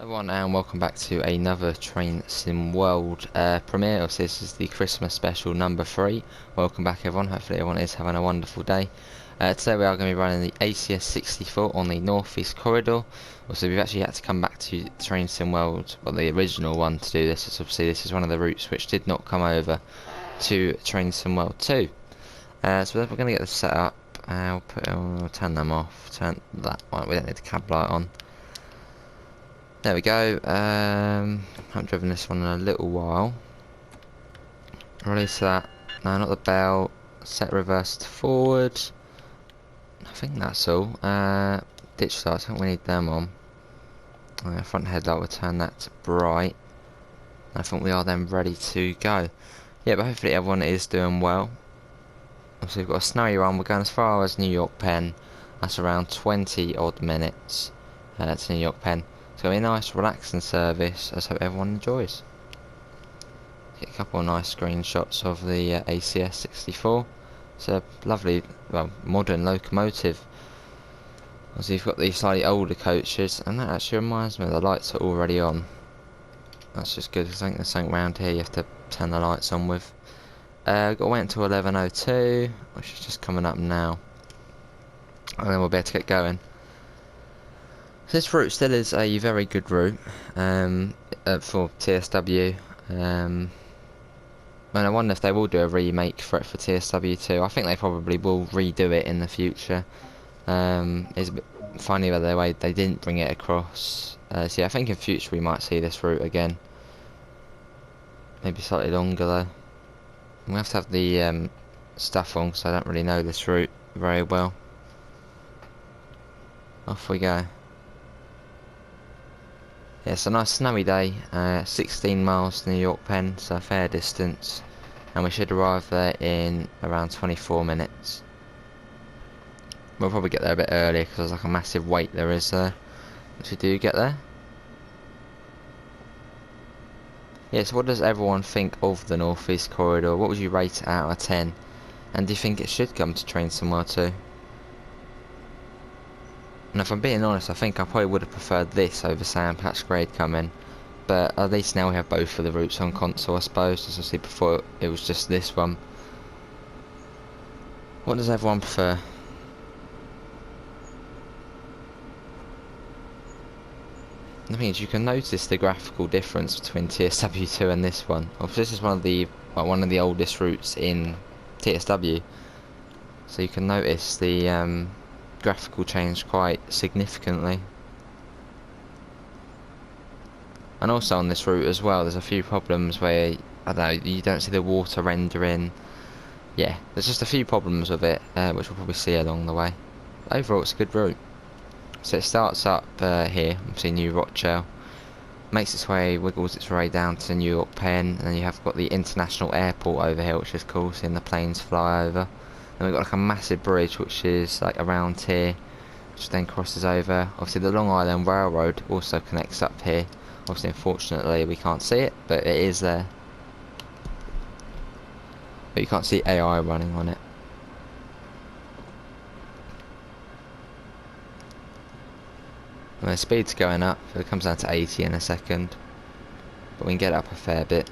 Everyone, and welcome back to another Train Sim World premiere. Obviously, this is the Christmas special number 3. Welcome back, everyone. Hopefully, everyone is having a wonderful day. Today, we are going to be running the ACS 64 on the Northeast Corridor. Also, we've actually had to come back to Train Sim World, well, the original one, to do this. As obviously, this is one of the routes which did not come over to Train Sim World 2. So we're going to get this set up. We'll turn them off. Turn that one. We don't need the cab light on. There we go. Haven't driven this one in a little while. Release that. No, not the bell. Set reverse to forward. I think that's all. Ditch lights. I think we need them on. Front headlight. We'll turn that to bright. I think we are then ready to go. Yeah, but hopefully everyone is doing well. So we've got a snowy run. We're going as far as New York Penn. That's around 20 odd minutes. To New York Penn. It's going to be a nice relaxing service. I hope everyone enjoys. Get a couple of nice screenshots of the ACS 64. It's a lovely, well, modern locomotive. So you've got these slightly older coaches, and that actually reminds me the lights are already on. That's just good, because I think there's something around here you have to turn the lights on with. Got to wait until 11:02, which is just coming up now. And then we'll be able to get going. This route still is a very good route for TSW. And I wonder if they will do a remake for it for TSW2. I think they probably will redo it in the future. It's a bit funny by the way they didn't bring it across. So yeah, I think in future we might see this route again. Maybe slightly longer though. We have to have the stuff on because I don't really know this route very well. Off we go. Yeah, it's a nice snowy day, 16 miles to New York Penn, so a fair distance, and we should arrive there in around 24 minutes. We'll probably get there a bit earlier because there's like a massive wait there is there, once we do get there. Yeah, so what does everyone think of the Northeast Corridor? What would you rate it out of 10? And do you think it should come to Train Somewhere too? And if I'm being honest, I think I probably would have preferred this over Sam Patch Grade coming. But at least now we have both of the routes on console, I suppose. As I said before, it was just this one. What does everyone prefer? The thing is, you can notice the graphical difference between TSW2 and this one. Obviously, this is one of the oldest routes in TSW, so you can notice the graphical change quite significantly. And also on this route as well, there's a few problems where, I don't know, you don't see the water rendering. Yeah, there's just a few problems with it, which we'll probably see along the way. But overall, it's a good route. So it starts up here, obviously New Rochelle, makes its way, wiggles its way down to New York Penn, and then you have got the international airport over here, which is cool, seeing the planes fly over. Then we've got like a massive bridge which is like around here, which then crosses over. Obviously the Long Island Railroad also connects up here. Obviously unfortunately we can't see it, but it is there. But you can't see AI running on it. And the speed's going up, so it comes down to 80 in a second. But we can get up a fair bit.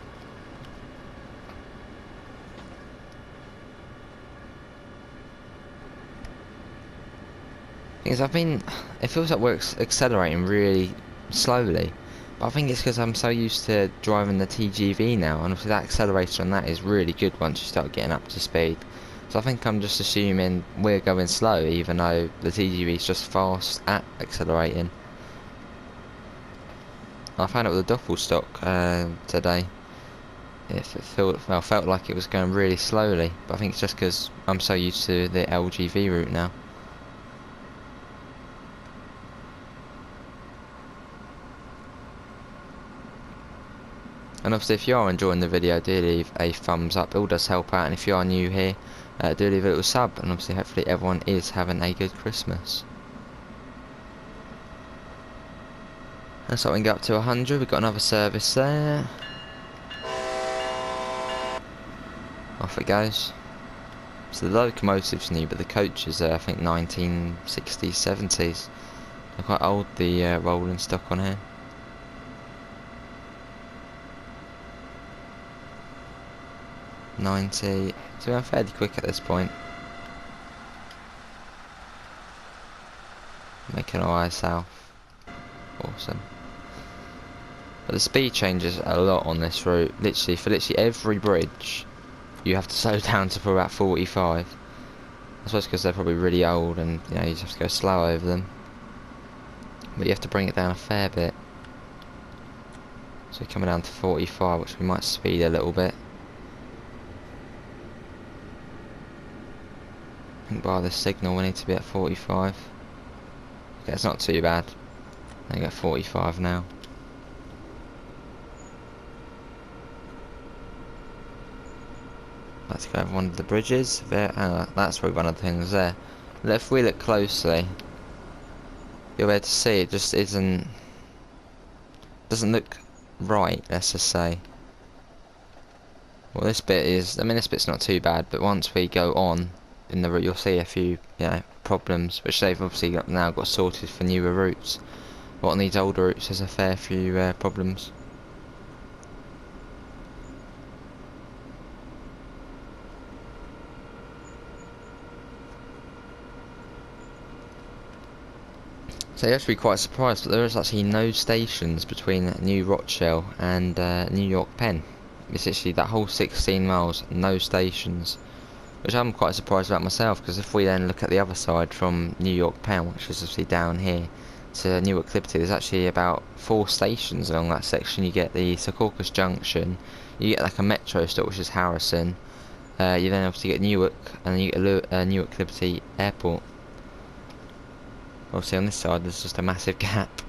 Because it feels like we're accelerating really slowly, but I think it's because I'm so used to driving the TGV now, and obviously that acceleration on that is really good once you start getting up to speed. So I think I'm just assuming we're going slow, even though the TGV is just fast at accelerating. I found it with the Doppelstock today. It felt like it was going really slowly, but I think it's just because I'm so used to the LGV route now. And obviously if you are enjoying the video, do leave a thumbs up, it all does help out, and if you are new here, do leave a little sub, and obviously hopefully everyone is having a good Christmas. And so we can go up to 100, we've got another service there. Off it goes. So the locomotive's new, but the coaches are I think 1960s, 70s. They're quite old, the rolling stock on here. 90. So I'm fairly quick at this point. Making our way south. Awesome. But the speed changes a lot on this route. Literally, for literally every bridge, you have to slow down to about 45. I suppose because they're probably really old and you know you just have to go slow over them. But you have to bring it down a fair bit. So we're coming down to 45, which we might speed a little bit. I think by the signal we need to be at 45. Okay, it's not too bad. I get 45 now. Let's go over one of the bridges. There, that's probably one of the things there. If we look closely, you'll be able to see it just doesn't look right, let's just say. Well, this bit is, I mean, this bit's not too bad, but once we go on in the route, you'll see a few, you know, problems, which they've obviously now got sorted for newer routes. But on these older routes, there's a fair few problems. So you're actually quite surprised, but there is actually no stations between New Rochelle and New York Penn. It's actually that whole 16 miles, no stations. Which I'm quite surprised about myself, because if we then look at the other side from New York Penn, which is obviously down here, to Newark Liberty, there's actually about 4 stations along that section. You get the Secaucus Junction, you get like a metro stop, which is Harrison, you then obviously get Newark, and then you get Newark Liberty Airport. Obviously on this side there's just a massive gap.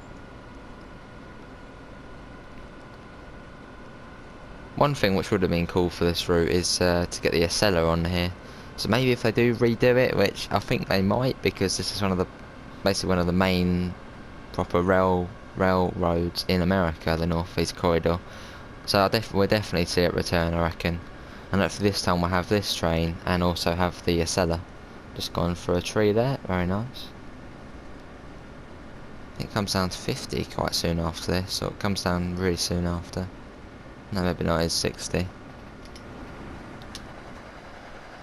One thing which would have been cool for this route is to get the Acela on here. So maybe if they do redo it, which I think they might, because this is basically one of the main proper railroads in America, the Northeast Corridor. So we'll definitely see it return, I reckon. And hopefully this time we'll have this train and also have the Acela. Just gone for a tree there, very nice. It comes down to 50 quite soon after this, so it comes down really soon after. No, maybe not, it's 60.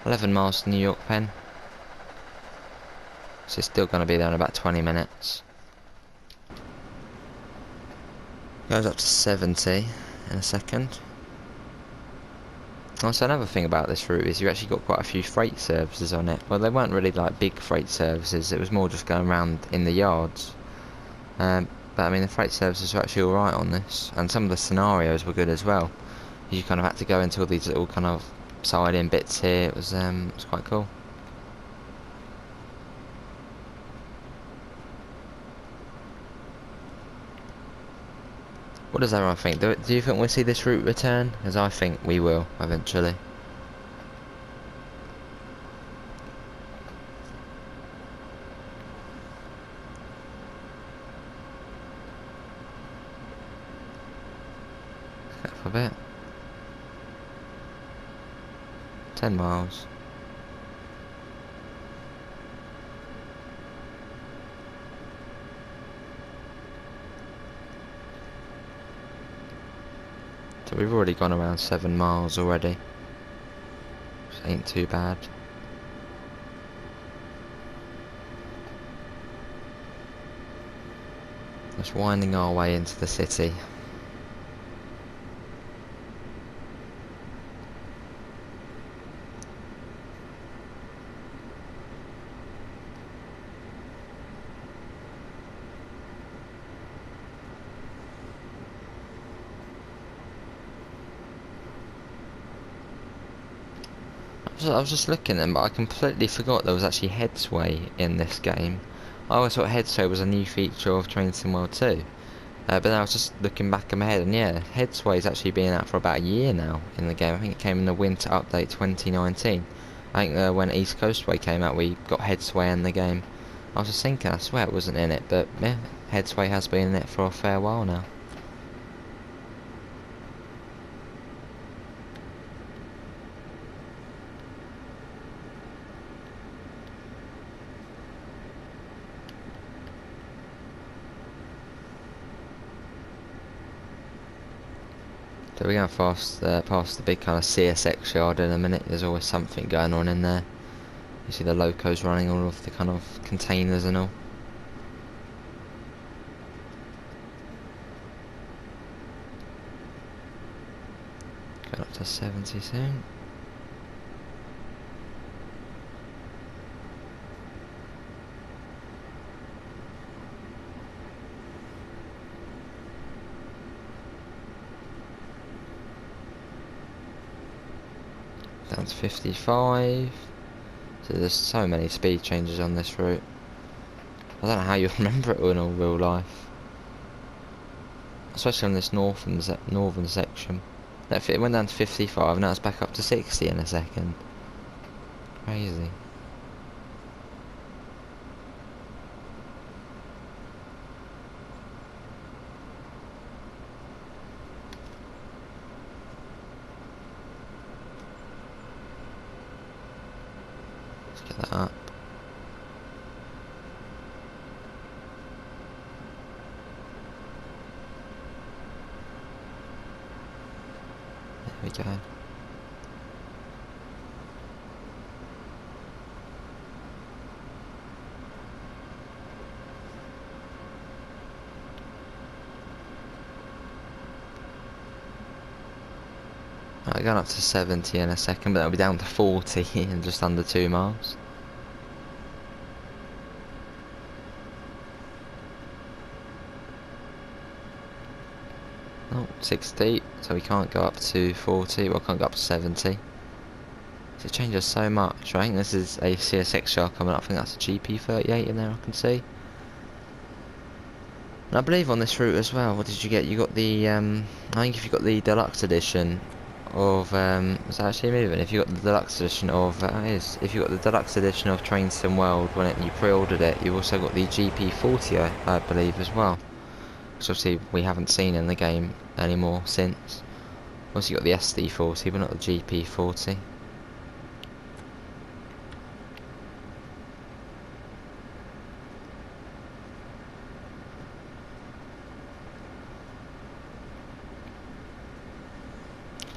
11 miles to New York Penn. So it's still going to be there in about 20 minutes. Goes up to 70 in a second. Also, another thing about this route is you actually got quite a few freight services on it. Well, they weren't really like big freight services, it was more just going around in the yards. But I mean, the freight services were actually alright on this, and some of the scenarios were good as well. You kind of had to go into all these little kind of side-in bits here. It was quite cool. What does everyone think? Do you think we'll see this route return? As I think we will eventually. A bit. 10 miles. So we've already gone around 7 miles already. Which ain't too bad. Just winding our way into the city. I was just looking at them, but I completely forgot there was actually headsway in this game. I always thought headsway was a new feature of Train Sim World 2. But then I was just looking back in my head, and yeah, headsway's actually been out for about a year now in the game. I think it came in the winter update 2019. I think when East Coastway came out, we got headsway in the game. I was just thinking, I swear it wasn't in it, but yeah, headsway has been in it for a fair while now. So we're going past the big kind of CSX yard in a minute. There's always something going on in there. You see the locos running all of the kind of containers and all. Going up to 70 soon. Down to 55. So there's so many speed changes on this route. I don't know how you remember it in all real life, especially on this northern section. It went down to 55, now it's back up to 60 in a second. Crazy. Let's get that up. There we go. Right, going up to 70 in a second, but that'll be down to 40 in just under 2 miles. Oh, 60, so we can't go up to 40, well, can't go up to 70. So it changes so much. I think this is a CSX shell coming up. I think that's a GP38 in there, I can see. And I believe on this route as well, what did you get? You got the, I think if you got the deluxe edition of, it's actually moving. If you got the deluxe edition of, if you got the deluxe edition of Train Sim World when you pre-ordered it, you've also got the GP40, I believe, as well. Which obviously we haven't seen in the game anymore since. Also you got the SD40, but not the GP40.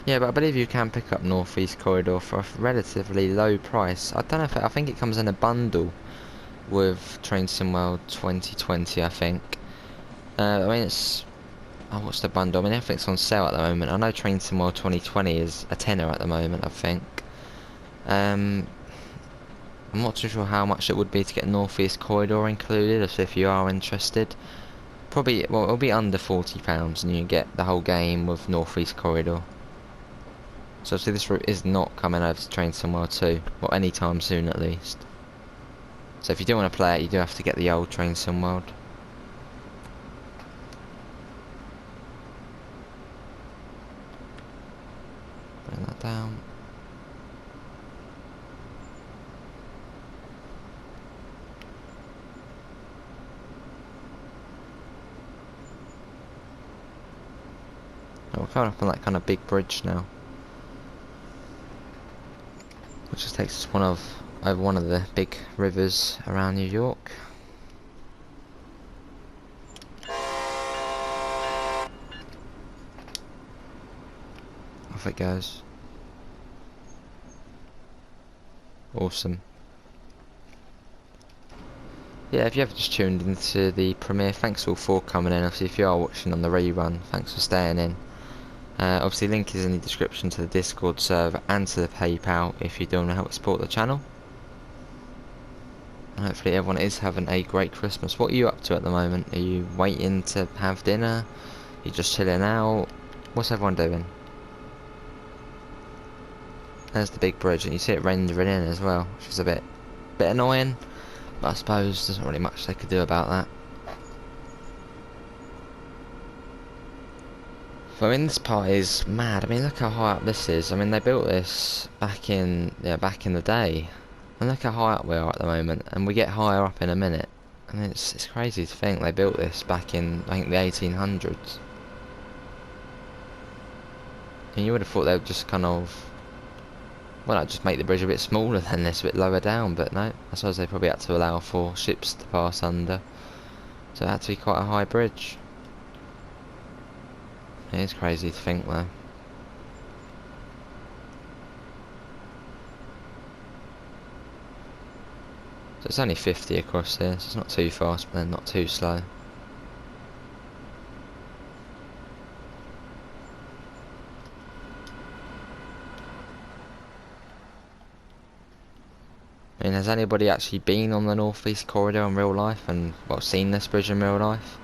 Yeah, but I believe you can pick up North East Corridor for a relatively low price. I don't know if I think it comes in a bundle with Train Sim World 2020, I think. I mean, it's... Oh, what's the bundle? I mean, everything's on sale at the moment. I know Train Sim World 2020 is a tenner at the moment, I think. I'm not too sure how much it would be to get North East Corridor included, so if you are interested. Probably, well, it'll be under £40 and you can get the whole game with North East Corridor. So obviously this route is not coming over to Train Sim World 2, or anytime soon at least. So if you do want to play it, you do have to get the old Train Sim World. Bring that down. Oh, we're coming up on that kind of big bridge now, which just takes us over one of the big rivers around New York. Off it goes. Awesome. Yeah, if you ever just tuned into the premiere, thanks all for coming in. Obviously, if you are watching on the rerun, thanks for staying in. Obviously, link is in the description to the Discord server and to the PayPal if you do want to help support the channel. And hopefully everyone is having a great Christmas. What are you up to at the moment? Are you waiting to have dinner? Are you just chilling out? What's everyone doing? There's the big bridge, and you see it rendering in as well, which is a bit annoying. But I suppose there's not really much they could do about that. I mean, this part is mad. I mean, look how high up this is. I mean, they built this back in the day, and look how high up we are at the moment. And we get higher up in a minute. I mean, it's crazy to think they built this back in, I think, the 1800s. And you would have thought they would just kind of, well, I'd just make the bridge a bit smaller than this, a bit lower down. But no, I suppose they probably had to allow for ships to pass under, so it had to be quite a high bridge. It is crazy to think though. So it's only 50 across here, so it's not too fast, but then not too slow. I mean, has anybody actually been on the North East Corridor in real life and, well, seen this bridge in real life?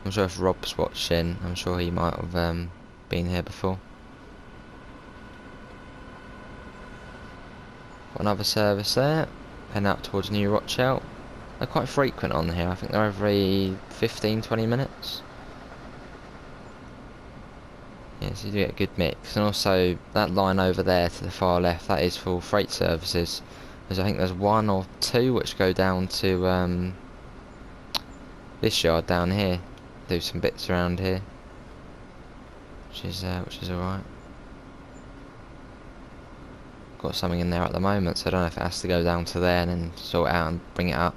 I'm sure if Rob's watching, I'm sure he might have been here before. Got another service there, heading out towards New Rochelle. They're quite frequent on here, I think they're every 15-20 minutes. Yeah, so you do get a good mix. And also, that line over there to the far left, that is for freight services. Because I think there's one or two which go down to this yard down here. Do some bits around here, which is alright. Got something in there at the moment, so I don't know if it has to go down to there and then sort it out and bring it up.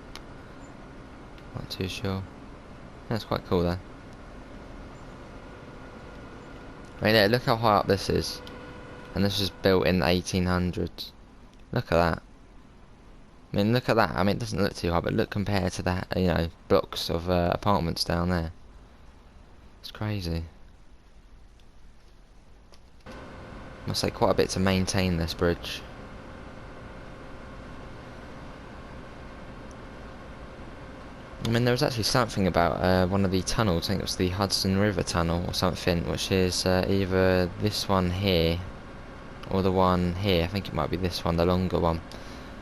Not too sure. That's quite cool though. I mean, yeah, look how high up this is, and this was built in the 1800s. Look at that. I mean, look at that. I mean, it doesn't look too high, but look compared to that, you know, blocks of apartments down there. It's crazy. Must take quite a bit to maintain this bridge. I mean, there was actually something about one of the tunnels, I think it was the Hudson River Tunnel or something, which is either this one here or the one here. I think it might be this one, the longer one.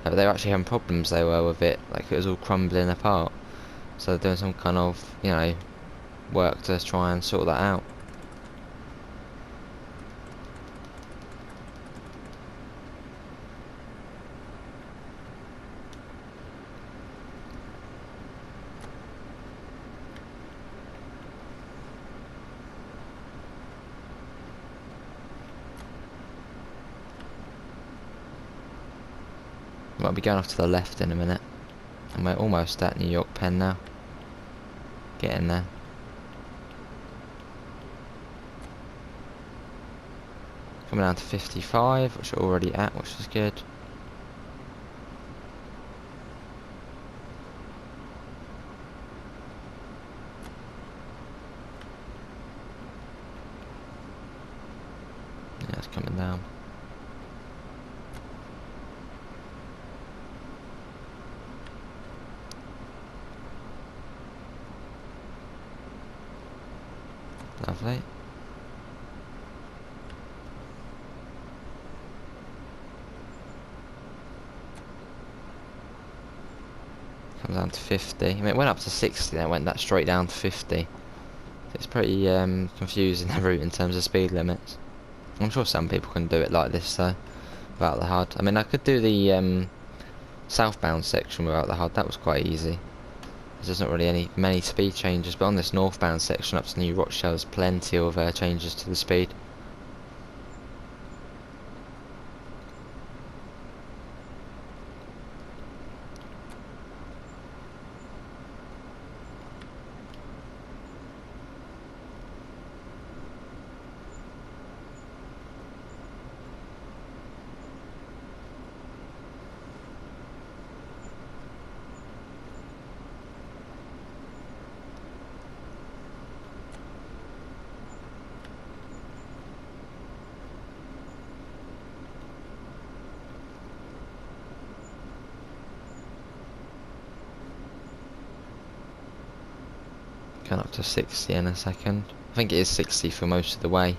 But they were actually having problems, they were, with it, like it was all crumbling apart. So they're doing some kind of, you know, work to try and sort that out. Might be going off to the left in a minute. And we're almost at New York Penn now. Getting there. Coming down to 55, which we're already at, which is good. Yeah, it's coming down. Lovely. Comes down to 50. I mean, it went up to 60, then it went that straight down to 50. It's pretty confusing, the route in terms of speed limits. I'm sure some people can do it like this though, without the HUD. I mean, I could do the southbound section without the HUD. That was quite easy. There's not really many speed changes, but on this northbound section up to New Rochelle, there's plenty of changes to the speed. Going up to 60 in a second. I think it is 60 for most of the way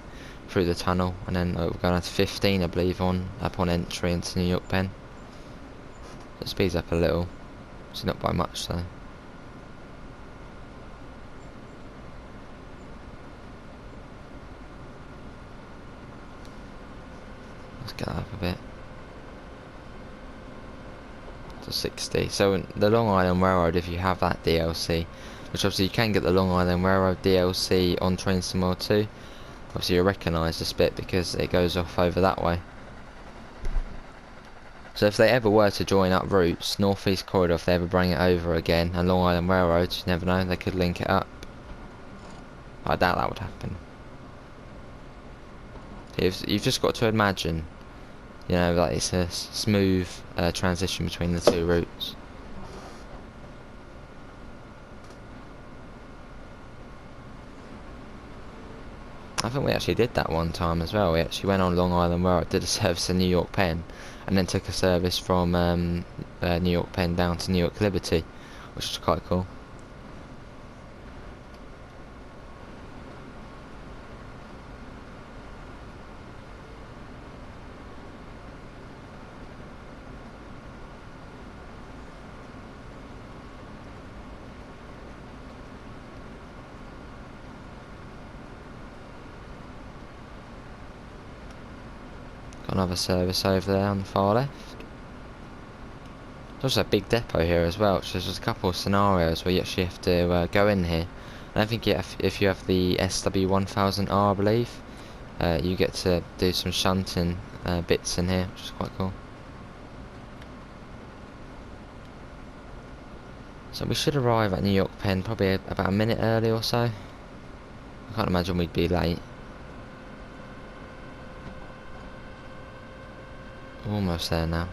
through the tunnel, and then we're going down to 15, I believe, upon entry into New York Penn. It speeds up a little, so not by much though. Let's get that up a bit to 60. So in the Long Island Railroad, if you have that DLC, which obviously you can get the Long Island Railroad DLC on Train Sim World 2. Obviously you'll recognise this bit because it goes off over that way. So if they ever were to join up routes, North East Corridor, if they ever bring it over again, and Long Island Railroad, you never know, they could link it up. I doubt that would happen. You've just got to imagine, you know, that it's a smooth transition between the two routes. I think we actually did that one time as well. We actually went on Long Island Railroad, did a service in New York Penn, and then took a service from New York Penn down to New York Liberty, which was quite cool. Got another service over there on the far left. There's also a big depot here as well, so there's a couple of scenarios where you actually have to go in here. And I think if you have the SW1000R, I believe, you get to do some shunting bits in here, which is quite cool. So we should arrive at New York Penn probably about a minute early or so. I can't imagine we'd be late. We're almost there now.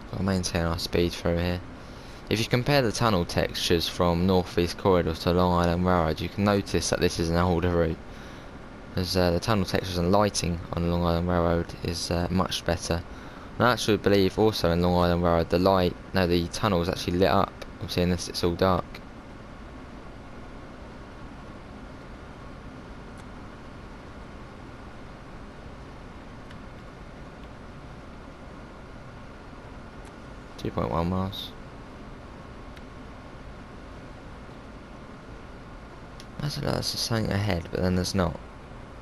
Got to maintain our speed through here. If you compare the tunnel textures from North East Corridor to Long Island Railroad, you can notice that this is an older route. As the tunnel textures and lighting on Long Island Railroad is much better. And I actually believe also in Long Island Railroad the tunnel is actually lit up. Obviously in this it's all dark. .1 miles. I don't know, there's something ahead, but then there's not.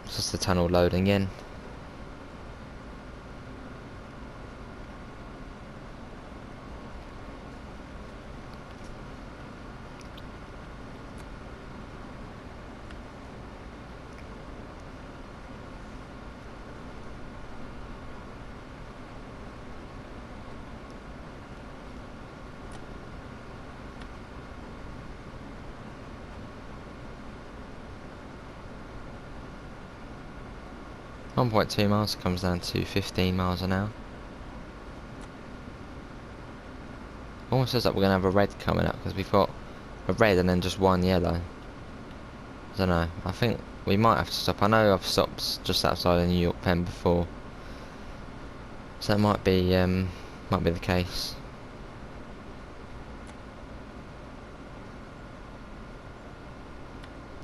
It's just the tunnel loading in. .2 miles comes down to 15 miles an hour. Almost says that we're going to have a red coming up because we've got a red and then just one yellow. I don't know. I think we might have to stop. I know I've stopped just outside of New York Penn before, so that might be the case.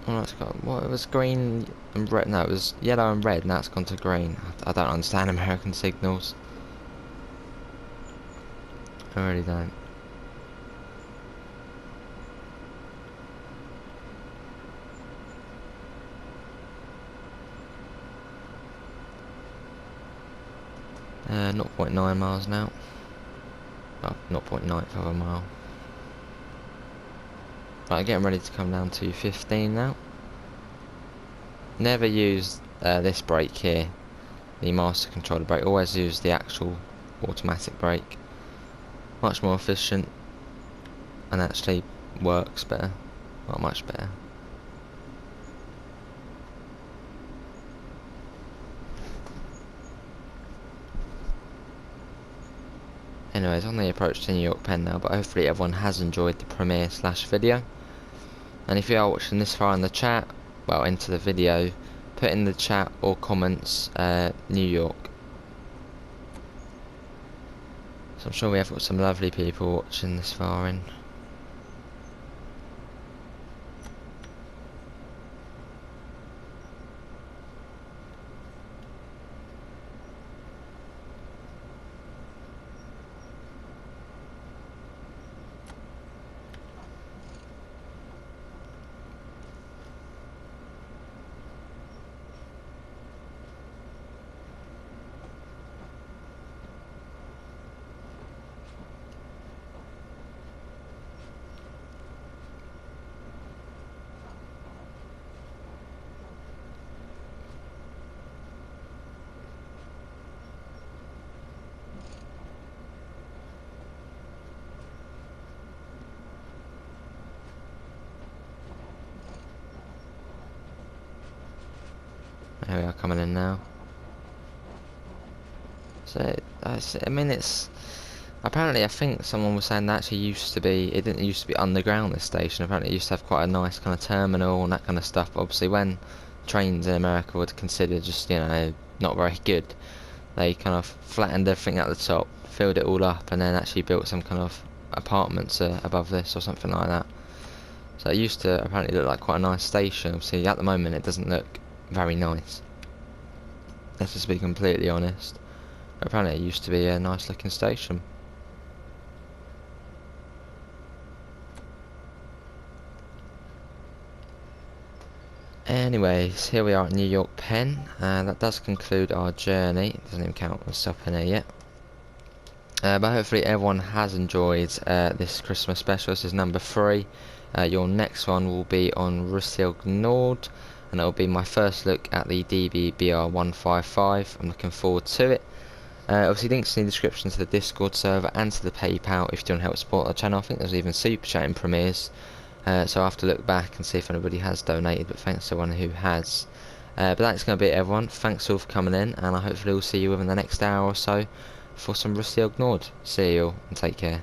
Oh, it's got what? It was green and red. No, it was yellow and red. Now it's gone to green. I don't understand American signals. I really don't. Uh, 0.9 miles now. Oh, 0.9 of a mile. Right, getting ready to come down to 15 now. Never use this brake here, the master controller brake. Always use the actual automatic brake. Much more efficient and actually works better. Not much better. Anyways, on the approach to New York Penn now, but hopefully everyone has enjoyed the premiere / video. And if you are watching this far in the chat, well, into the video, put in the chat or comments New York. So I'm sure we have got some lovely people watching this far in. here we are coming in now. So, I mean, it's... Apparently, I think someone was saying that actually used to be... It didn't used to be underground, this station. Apparently, it used to have quite a nice kind of terminal and that kind of stuff. But obviously, when trains in America were considered just, you know, not very good, they kind of flattened everything at the top, filled it all up, and then actually built some kind of apartments above this or something like that. So it used to apparently look like quite a nice station. Obviously, at the moment, it doesn't look very nice. Let's just be completely honest. But apparently, it used to be a nice looking station. Anyways, here we are at New York Penn. That does conclude our journey. It doesn't even count the stop in here yet. But hopefully everyone has enjoyed this Christmas special. This is number 3. Your next one will be on Rochelle, and it will be my first look at the DBBR155. I'm looking forward to it. Obviously, links in the description to the Discord server and to the PayPal if you want to help support the channel. I think there's even super chatting premieres. So I'll have to look back and see if anybody has donated, but thanks to everyone who has. But that's going to be it, everyone. Thanks all for coming in, and I hopefully will see you within the next hour or so for some Rochelle. See you all, and take care.